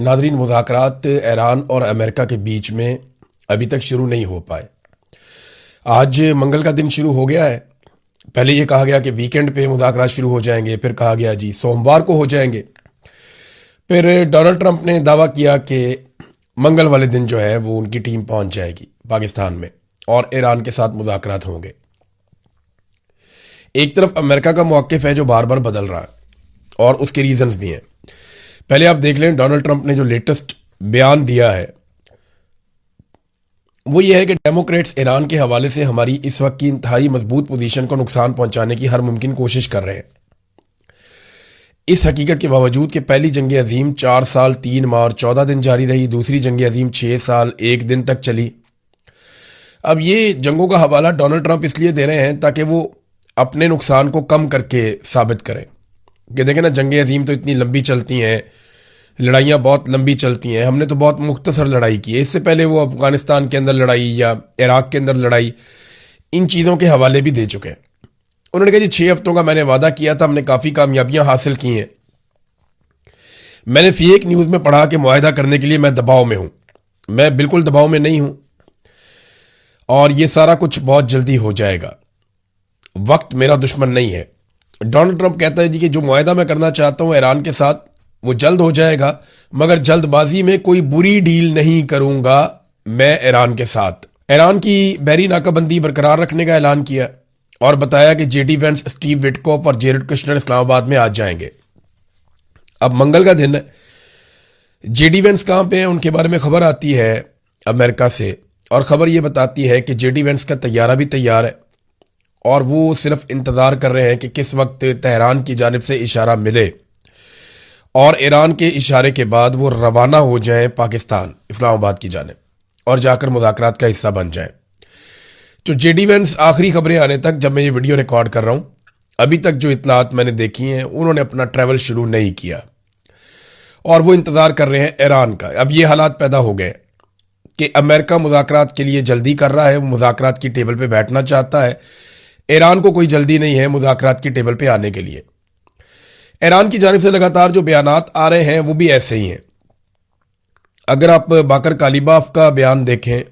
Nadreen, मुज़ाकरात Iran और America के बीच में अभी तक शुरू नहीं हो पाए। आज मंगल का दिन शुरू हो गया है। पहले ये कहा गया कि वीकेंड पे मुज़ाकरात शुरू हो जाएंगे, फिर कहा गया जी सोमवार को हो जाएंगे। फिर डोनाल्ड ट्रंप ने दावा किया कि मंगल वाले दिन जो है वो उनकी टीम पहुंच जाएगी पाकिस्तान में और ईरान के साथ मुज़ाकरात होंगे। एक तरफ अमेरिका का मौक़िफ़ है जो बार बार बदल रहा है और उसके रीजंस भी हैं। पहले आप देख लें, डोनाल्ड ट्रंप ने जो लेटेस्ट बयान दिया है वो ये है कि डेमोक्रेट्स ईरान के हवाले से हमारी इस वक्त की इंतहाई मजबूत पोजीशन को नुकसान पहुंचाने की हर मुमकिन कोशिश कर रहे हैं। इस हकीकत के बावजूद कि पहली जंग अजीम 4 साल 3 माह और 14 दिन जारी रही, दूसरी जंग अजीम 6 साल 1 दिन तक चली। अब ये जंगों का हवाला डोनाल्ड ट्रंप इसलिए दे रहे हैं ताकि वो अपने नुकसान को कम करके साबित करें कि देखें ना, जंग अजीम तो इतनी लंबी चलती हैं, लड़ाइयाँ बहुत लंबी चलती हैं, हमने तो बहुत मुख्तसर लड़ाई की है। इससे पहले वो अफगानिस्तान के अंदर लड़ाई या इराक के अंदर लड़ाई, इन चीज़ों के हवाले भी दे चुके हैं। उन्होंने कहा जी 6 हफ्तों का मैंने वादा किया था, हमने काफ़ी कामयाबियां हासिल की हैं। मैंने फेक न्यूज़ में पढ़ा कि मुआहदा करने के लिए मैं दबाव में हूं। मैं बिल्कुल दबाव में नहीं हूं और ये सारा कुछ बहुत जल्दी हो जाएगा। वक्त मेरा दुश्मन नहीं है। डोनाल्ड ट्रंप कहता है जी कि जो मुआहदा मैं करना चाहता हूं ईरान के साथ वो जल्द हो जाएगा, मगर जल्दबाजी में कोई बुरी डील नहीं करूंगा मैं ईरान के साथ। ईरान की बहरी नाकाबंदी बरकरार रखने का ऐलान किया और बताया कि जेडी वेंस, स्टीव विटकॉफ और जेरेड कुशनर इस्लामाबाद में आ जाएंगे। अब मंगल का दिन है, जेडी वेंस कहां पे हैं उनके बारे में खबर आती है अमेरिका से, और खबर यह बताती है कि जेडी वेंस का तैयारा भी तैयार है और वो सिर्फ इंतजार कर रहे हैं कि किस वक्त तेहरान की जानिब से इशारा मिले और ईरान के इशारे के बाद वो रवाना हो जाएं पाकिस्तान, इस्लामाबाद की जानिब, और जाकर मुज़ाकरात का हिस्सा बन जाएं। तो जेडी वेंस आखिरी खबरें आने तक, जब मैं ये वीडियो रिकॉर्ड कर रहा हूं, अभी तक जो इतलात मैंने देखी हैं, उन्होंने अपना ट्रैवल शुरू नहीं किया और वो इंतजार कर रहे हैं ईरान का। अब ये हालात पैदा हो गए कि अमेरिका मुज़ाकरात के लिए जल्दी कर रहा है, वो मुज़ाकरात की टेबल पे बैठना चाहता है। ईरान को कोई जल्दी नहीं है मुज़ाकरात की टेबल पे आने के लिए। ईरान की जानिब से लगातार जो बयानात आ रहे हैं वो भी ऐसे ही हैं। अगर आप बाकर कालिबाफ का बयान देखें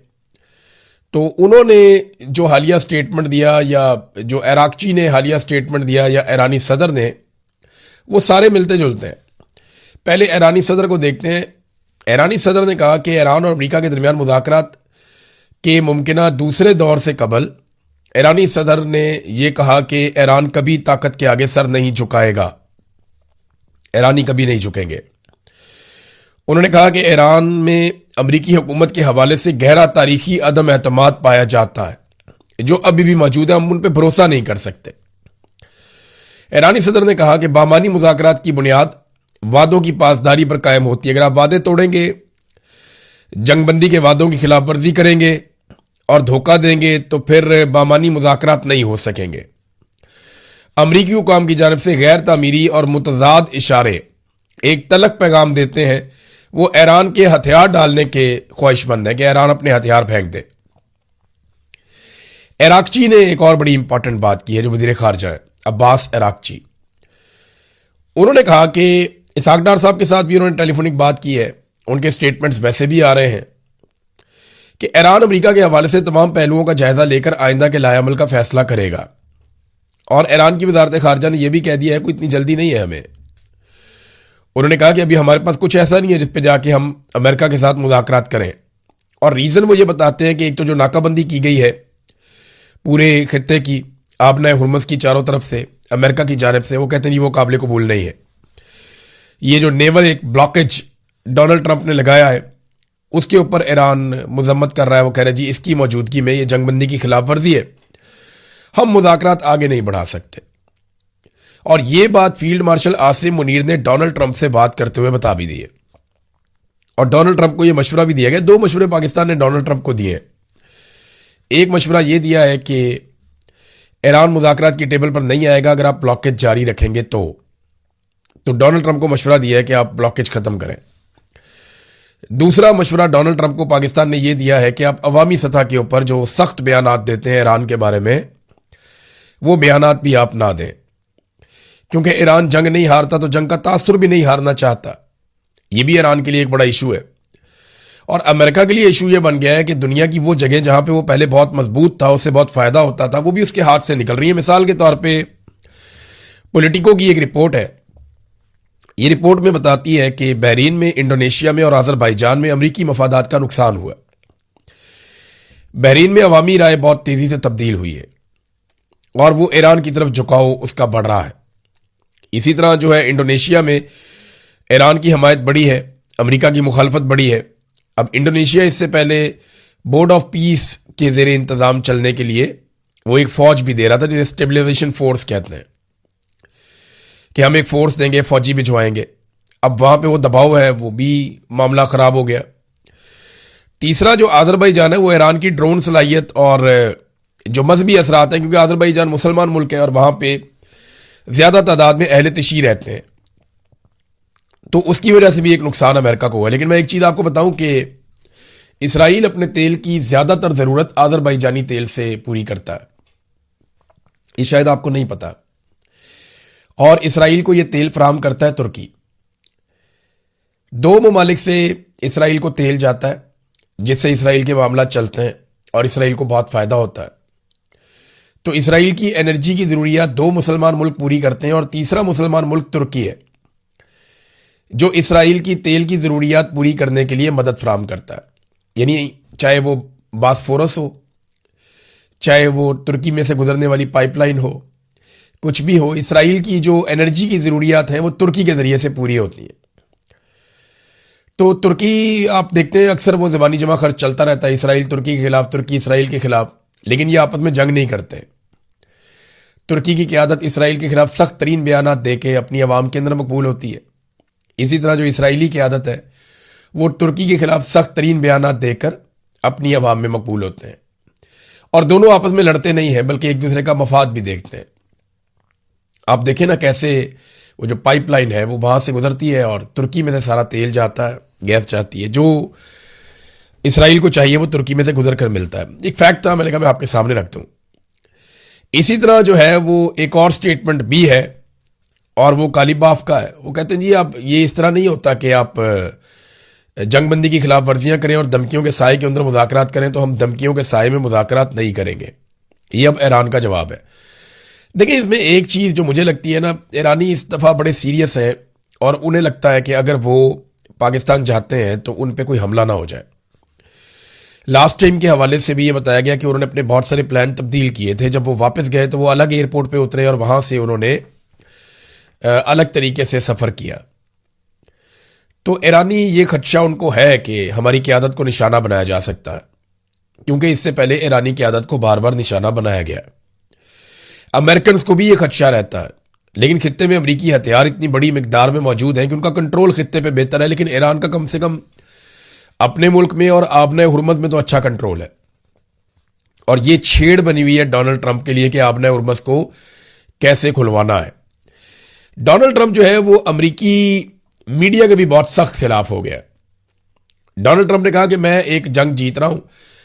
तो उन्होंने जो हालिया स्टेटमेंट दिया, या जो इराकची ने हालिया स्टेटमेंट दिया, या ईरानी सदर ने, वो सारे मिलते जुलते हैं। पहले ईरानी सदर को देखते हैं। ईरानी सदर ने कहा कि ईरान और अमेरिका के दरमियान मुज़ाकरात के मुमकिना दूसरे दौर से कबल ईरानी सदर ने यह कहा कि ईरान कभी ताकत के आगे सर नहीं झुकाएगा, ईरानी कभी नहीं झुकेंगे। उन्होंने कहा कि ईरान में अमरीकी हुकूमत के हवाले से गहरा तारीखी अदम एतमाद पाया जाता है जो अभी भी मौजूद है, हम उन पर भरोसा नहीं कर सकते। ईरानी सदर ने कहा कि बामानी मुज़ाकरात की बुनियाद वादों की पासदारी पर कायम होती है। अगर आप वादे तोड़ेंगे, जंगबंदी के वादों की खिलाफ वर्जी करेंगे और धोखा देंगे तो फिर बामानी मुज़ाकरात नहीं हो सकेंगे। अमरीकी हुकाम की जानिब से गैर तामीरी और मुतजाद इशारे एक तलक पैगाम देते हैं। वो ईरान के हथियार डालने के ख्वाहिशमंद है कि ईरान अपने हथियार फेंक दे। इराकची ने एक और बड़ी इंपॉर्टेंट बात की है, जो वजीर खारजा है अब्बास इराकची। उन्होंने कहा कि इसहाक डार साहब के साथ भी उन्होंने टेलीफोनिक बात की है, उनके स्टेटमेंट्स वैसे भी आ रहे हैं कि ईरान अमेरिका के हवाले से तमाम पहलुओं का जायजा लेकर आइंदा के लाएअमल का फैसला करेगा। और ईरान की वजारत खारजा ने यह भी कह दिया है कोई इतनी जल्दी नहीं है हमें। उन्होंने कहा कि अभी हमारे पास कुछ ऐसा नहीं है जिस पे जाके हम अमेरिका के साथ मुज़ाकरात करें। और रीज़न वो ये बताते हैं कि एक तो जो नाकाबंदी की गई है पूरे खित्ते की, आबना हुर्मुज़ की चारों तरफ से अमेरिका की जानिब से, वो कहते हैं जी वो काबिल कबूल नहीं है। ये जो नेवल एक ब्लॉकेज डोनाल्ड ट्रंप ने लगाया है उसके ऊपर ईरान मजम्मत कर रहा है। वो कह रहे हैं जी इसकी मौजूदगी में ये जंगबंदी की खिलाफ वर्जी है, हम मुज़ाकरात आगे नहीं बढ़ा सकते। और ये बात फील्ड मार्शल आसिम मुनीर ने डोनाल्ड ट्रंप से बात करते हुए बता भी दी है और डोनाल्ड ट्रंप को यह मशवरा भी दिया गया। 2 मशवरे पाकिस्तान ने डोनाल्ड ट्रंप को दिए हैं। एक मशवरा यह दिया है कि ईरान मुज़ाकरात की टेबल पर नहीं आएगा अगर आप ब्लॉकेज जारी रखेंगे तो डोनाल्ड ट्रंप को मशवरा दिया है कि आप ब्लॉकेज खत्म करें। दूसरा मशवरा डोनाल्ड ट्रंप को पाकिस्तान ने यह दिया है कि आप अवामी सतह के ऊपर जो सख्त बयानात देते हैं ईरान के बारे में, वो बयानात भी आप ना दें, क्योंकि ईरान जंग नहीं हारता तो जंग का तासुर भी नहीं हारना चाहता। ये भी ईरान के लिए एक बड़ा इशू है। और अमेरिका के लिए इशू ये बन गया है कि दुनिया की वो जगह जहां पे वो पहले बहुत मजबूत था, उससे बहुत फायदा होता था, वो भी उसके हाथ से निकल रही है। मिसाल के तौर पे पॉलिटिको की एक रिपोर्ट है। ये रिपोर्ट में बताती है कि बहरीन में, इंडोनेशिया में और अजरबैजान में अमरीकी मफादात का नुकसान हुआ। बहरीन में अवामी राय बहुत तेजी से तब्दील हुई है और वो ईरान की तरफ झुकाव उसका बढ़ रहा है। इसी तरह जो है इंडोनेशिया में ईरान की हमायत बढ़ी है, अमेरिका की मुखालफत बढ़ी है। अब इंडोनेशिया इससे पहले बोर्ड ऑफ पीस के जेर इंतजाम चलने के लिए वो एक फौज भी दे रहा था, जिसे स्टेबलाइजेशन फोर्स कहते हैं, कि हम एक फोर्स देंगे, फौजी भिजवाएंगे। अब वहां पे वो दबाव है, वो भी मामला खराब हो गया। तीसरा जो अजरबैजान है, वो ईरान की ड्रोन सलाहियत और जो मजहबी असरात हैं, क्योंकि अजरबैजान मुसलमान मुल्क है और वहां पे ज्यादा तादाद में अहले तशी रहते हैं, तो उसकी वजह से भी एक नुकसान अमेरिका को हुआ। लेकिन मैं एक चीज आपको बताऊं कि इसराइल अपने तेल की ज्यादातर जरूरत अजरबैजानी तेल से पूरी करता है। ये शायद आपको नहीं पता। और इसराइल को यह तेल फराहम करता है तुर्की। 2 ममालिक से इसराइल को तेल जाता है, जिससे इसराइल के मामला चलते हैं और इसराइल को बहुत फायदा होता है। तो इसराइल की एनर्जी की जरूरियात 2 मुसलमान मुल्क पूरी करते हैं और तीसरा मुसलमान मुल्क तुर्की है, जो इसराइल की तेल की जरूरियात पूरी करने के लिए मदद फराहम करता है। यानी चाहे वो बास्फोरस हो, चाहे वो तुर्की में से गुजरने वाली पाइपलाइन हो, कुछ भी हो, इसराइल की जो एनर्जी की जरूरियात हैं वो तुर्की के जरिए से पूरी होती हैं। तो तुर्की, आप देखते हैं अक्सर वो ज़बानी जमा खर्च चलता रहता है, इसराइल तुर्की के खिलाफ, तुर्की इसराइल के खिलाफ, लेकिन ये आपस में जंग नहीं करते। तुर्की की क़यादत इसराइल के खिलाफ सख्त तरीन बयानात दे के अपनी आवाम के अंदर मकबूल होती है। इसी तरह जो इसराइली क़यादत है वो तुर्की के खिलाफ सख्त तरीन बयानात देकर अपनी आवाम में मकबूल होते हैं। और दोनों आपस में लड़ते नहीं हैं, बल्कि एक दूसरे का मफाद भी देखते हैं। आप देखें ना कैसे वो जो पाइपलाइन है वो वहां से गुजरती है और तुर्की में से सारा तेल जाता है, गैस जाती है, जो इसराइल को चाहिए वो तुर्की में से गुजर कर मिलता है। एक फैक्ट था, मैंने कहा मैं आपके सामने रखता हूं। इसी तरह जो है वो एक और स्टेटमेंट भी है और वो कालीबाफ का है। वो कहते हैं जी आप, ये इस तरह नहीं होता कि आप जंगबंदी की खिलाफ वर्जियां करें और धमकियों के साए के अंदर मुज़ाकरात करें, तो हम धमकियों के साए में मुज़ाकरात नहीं करेंगे। ये अब ईरान का जवाब है। देखिए, इसमें एक चीज जो मुझे लगती है ना, ईरानी इस दफा बड़े सीरियस हैं और उन्हें लगता है कि अगर वो पाकिस्तान जाते हैं तो उन पे कोई हमला ना हो जाए। लास्ट टाइम के हवाले से भी ये बताया गया कि उन्होंने अपने बहुत सारे प्लान तब्दील किए थे। जब वो वापस गए तो वो अलग एयरपोर्ट पे उतरे और वहां से उन्होंने अलग तरीके से सफर किया। तो ईरानी ये खदशा उनको है कि हमारी क़यादत को निशाना बनाया जा सकता है, क्योंकि इससे पहले ईरानी क़यादत को बार बार निशाना बनाया गया। अमेरिकन को भी ये खदशा रहता है, लेकिन खित्ते में अमरीकी हथियार इतनी बड़ी मिकदार में मौजूद हैं कि उनका कंट्रोल खित्ते पे बेहतर है। लेकिन ईरान का कम से कम अपने मुल्क में और आबने हुर्मत में तो अच्छा कंट्रोल है। और ये छेड़ बनी हुई है डोनाल्ड ट्रंप के लिए कि आबने हुर्मत को कैसे खुलवाना है। डोनाल्ड ट्रंप जो है वो अमरीकी मीडिया के भी बहुत सख्त खिलाफ हो गया। डोनाल्ड ट्रंप ने कहा कि मैं एक जंग जीत रहा हूं,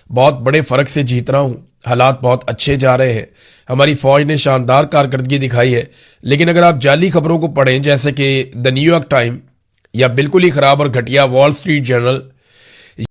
बहुत बड़े फर्क से जीत रहा हूं, हालात बहुत अच्छे जा रहे हैं, हमारी फौज ने शानदार कारकर्दगी दिखाई है। लेकिन अगर आप जाली खबरों को पढ़ें, जैसे कि द न्यूयॉर्क टाइम या बिल्कुल ही खराब और घटिया वॉल स्ट्रीट जर्नल,